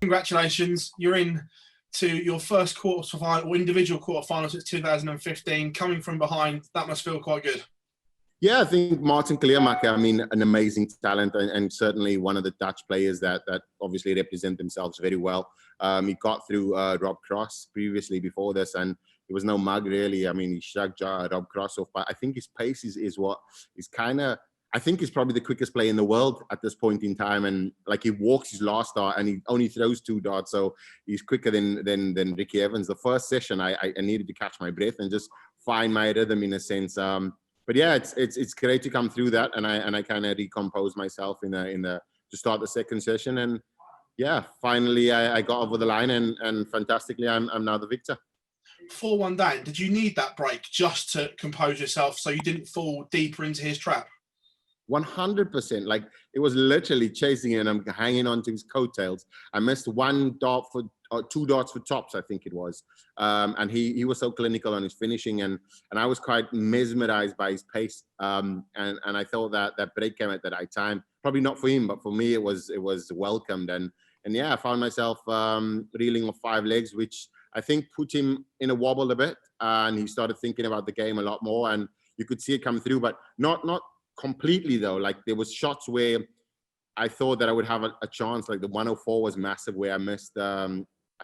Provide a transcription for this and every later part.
Congratulations, you're in to your first quarterfinal or individual quarterfinal since 2015. Coming from behind, that must feel quite good. Yeah, I think Martijn Kleermaker, I mean, an amazing talent and certainly one of the Dutch players that obviously represent themselves very well. He got through Rob Cross previously before this, and it was no mug really. I mean, he shrugged Rob Cross off, but I think his pace is what is kind of, I think he's probably the quickest player in the world at this point in time. And like, he walks his last dart and he only throws 2 darts. So he's quicker than Ricky Evans. The first session, I needed to catch my breath and just find my rhythm in a sense. But yeah, it's great to come through that, and I kind of recompose myself to start the second session, and yeah, finally I got over the line, and fantastically I'm now the victor. 4-1 down. Did you need that break just to compose yourself so you didn't fall deeper into his trap? 100%. Like, it was literally chasing him, and I'm hanging on to his coattails. I missed 1 dart for 2 darts for tops, I think it was. And he was so clinical on his finishing, and I was quite mesmerized by his pace. And I thought that break came at the right time. Probably not for him, but for me, it was welcomed. And yeah, I found myself reeling off 5 legs, which I think put him in a wobble a bit. And he started thinking about the game a lot more, and you could see it come through, but not completely though. Like, there was shots where I thought that I would have a chance. Like the 104 was massive, where I missed, I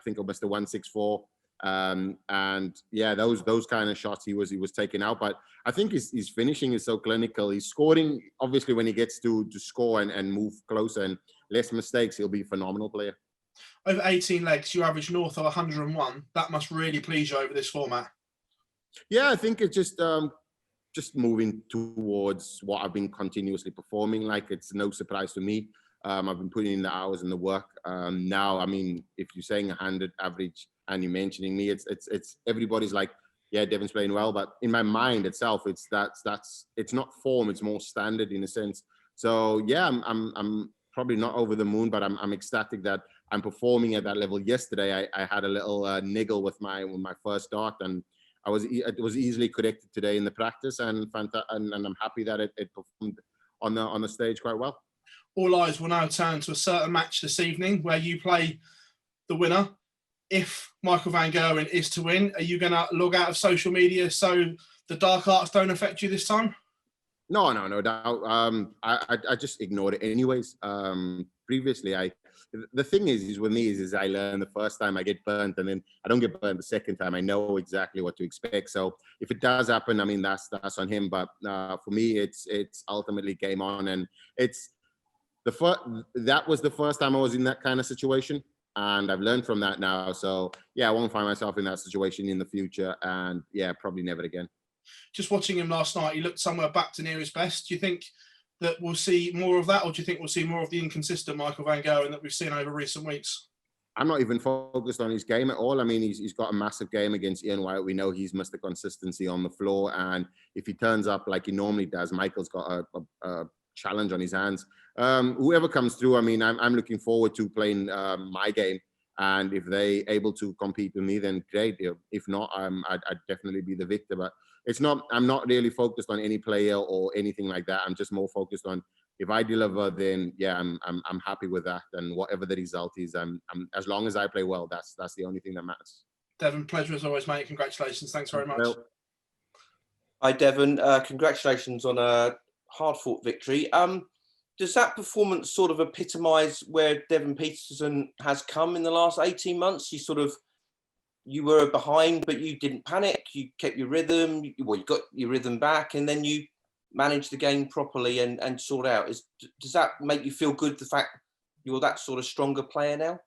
think I missed the 164. And yeah, those kind of shots he was taking out. But I think his finishing is so clinical. He's scoring, obviously, when he gets to score and move closer and less mistakes, he'll be a phenomenal player. Over 18 legs, you average north of 101. That must really please you over this format. Yeah, I think it's just moving towards what I've been continuously performing. Like, it's no surprise to me. I've been putting in the hours and the work. Now, I mean, if you're saying 100 average and you're mentioning me, it's everybody's like, yeah, Devon's playing well. But in my mind itself, it's not form, it's more standard in a sense. So yeah, I'm probably not over the moon, but I'm ecstatic that I'm performing at that level. Yesterday, I had a little niggle with my first dart, and it was easily corrected today in the practice, and I'm happy that it performed on the stage quite well. All eyes will now turn to a certain match this evening where you play the winner. If Michael van Gerwen is to win, are you going to log out of social media so the dark arts don't affect you this time? No doubt. I just ignored it anyways. Previously, the thing is with me is I learn the first time I get burnt, and then I don't get burnt the second time. I know exactly what to expect. So if it does happen, I mean, that's on him. But for me, it's ultimately game on, and that was the first time I was in that kind of situation, and I've learned from that now. So yeah, I won't find myself in that situation in the future, and yeah, probably never again. Just watching him last night, he looked somewhere back to near his best. Do you think that we'll see more of that, or do you think we'll see more of the inconsistent Michael van Gerwen that we've seen over recent weeks? I'm not even focused on his game at all. I mean, he's got a massive game against Ian White. We know he's missed the consistency on the floor, and if he turns up like he normally does, Michael's got a challenge on his hands. Whoever comes through, I mean, I'm looking forward to playing my game, and if they able to compete with me, then great. If not, I'd definitely be the victor. But I'm not really focused on any player or anything like that. I'm just more focused on, if I deliver, then yeah, I'm happy with that. And whatever the result is, I'm as long as I play well, that's the only thing that matters. Devon, pleasure as always, mate. Congratulations. Thanks very much. Hi, Devon. Congratulations on a hard-fought victory. Does that performance sort of epitomise where Devon Petersen has come in the last 18 months? You were behind, but you didn't panic. You kept your rhythm. You got your rhythm back, and then you managed the game properly and sort out. Does that make you feel good, the fact you're that sort of stronger player now?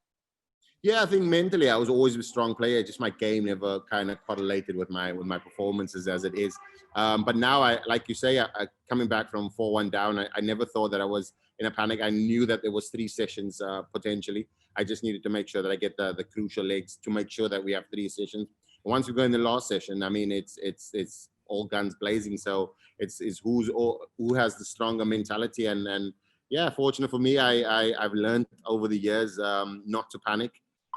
Yeah, I think mentally I was always a strong player. Just my game never kind of correlated with my performances as it is. But now, like you say, coming back from 4-1 down, I never thought that I was in a panic. I knew that there was 3 sessions potentially. I just needed to make sure that I get the crucial legs to make sure that we have 3 sessions. And once we go in the last session, I mean, it's all guns blazing. So it's who has the stronger mentality. And yeah, fortunate for me, I've learned over the years not to panic.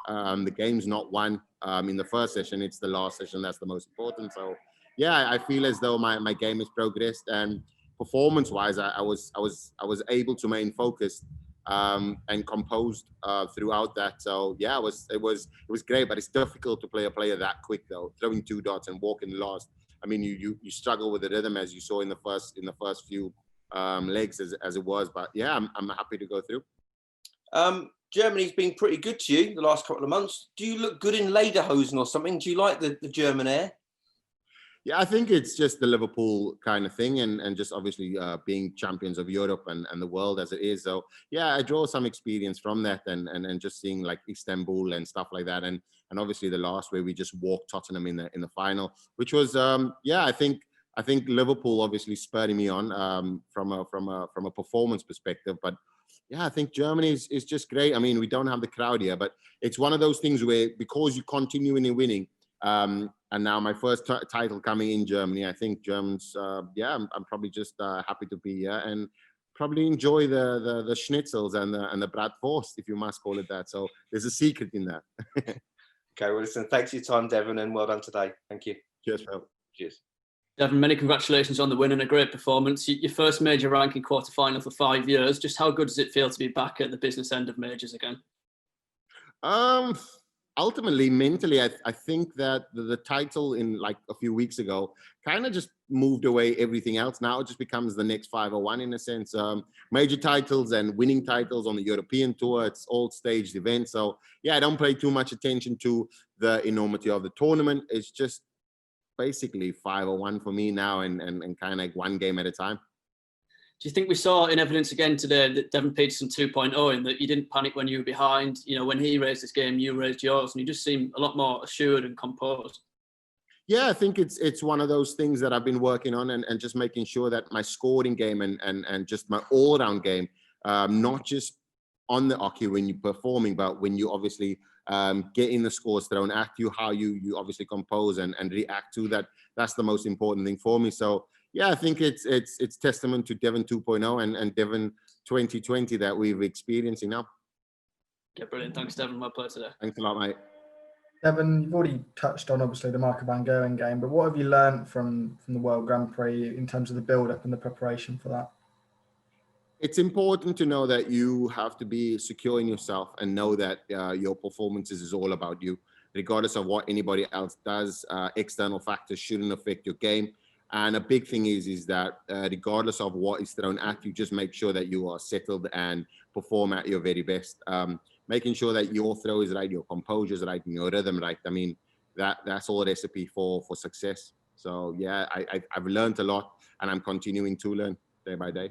The game's not won in the first session. It's the last session that's the most important. So yeah, I feel as though my game has progressed, and performance-wise, I was able to remain focused and composed throughout that. So yeah, it was great, but it's difficult to play a player that quick though, throwing 2 dots and walking last. I mean, you struggle with the rhythm, as you saw in the first few legs as it was. But yeah, I'm happy to go through. Germany's been pretty good to you the last couple of months. Do you look good in lederhosen or something? Do you like the German air? Yeah, I think it's just the Liverpool kind of thing, and just obviously being champions of Europe and the world as it is. So yeah, I draw some experience from that, and just seeing like Istanbul and stuff like that, and obviously the last where we just walked Tottenham in the final, which was yeah, I think Liverpool obviously spurring me on from a performance perspective, but yeah, I think Germany is just great. I mean, we don't have the crowd here, but it's one of those things where because you continuing winning. And now my first title coming in Germany, I think Germans, yeah, I'm probably just happy to be here and probably enjoy the schnitzels and the bratwurst, if you must call it that. So there's a secret in that. Okay, well, listen, thanks for your time, Devon, and well done today. Thank you. Cheers, Phil. Cheers. Devon, many congratulations on the win and a great performance. Your first major ranking quarterfinal for 5 years. Just how good does it feel to be back at the business end of majors again? Ultimately, mentally, I think that the title in like a few weeks ago kind of just moved away everything else. Now it just becomes the next 501 in a sense. Major titles and winning titles on the European tour. It's all staged events. So yeah, I don't pay too much attention to the enormity of the tournament. It's just basically 501 for me now, and kind of like one game at a time. Do you think we saw in evidence again today that Devon Petersen 2.0 in that you didn't panic when you were behind? You know, when he raised his game, you raised yours, and you just seem a lot more assured and composed. Yeah, I think it's one of those things that I've been working on, and just making sure that my scoring game and just my all-round game, not just on the hockey when you're performing, but when you obviously getting the scores thrown at you, how you obviously compose and react to that. That's the most important thing for me. So yeah, I think it's testament to Devon 2.0 and Devon 2020 that we've experiencing now. Yeah, brilliant. Thanks, Devon. Well played today. Thanks a lot, mate. Devon, you've already touched on obviously the Michael van Gerwen game, but what have you learned from the World Grand Prix in terms of the build-up and the preparation for that? It's important to know that you have to be secure in yourself and know that your performances is all about you, regardless of what anybody else does. External factors shouldn't affect your game. And a big thing is that regardless of what is thrown at you, just make sure that you are settled and perform at your very best. Making sure that your throw is right, your composure is right, and your rhythm right. I mean, that's all a recipe for success. So yeah, I've learned a lot, and I'm continuing to learn day by day.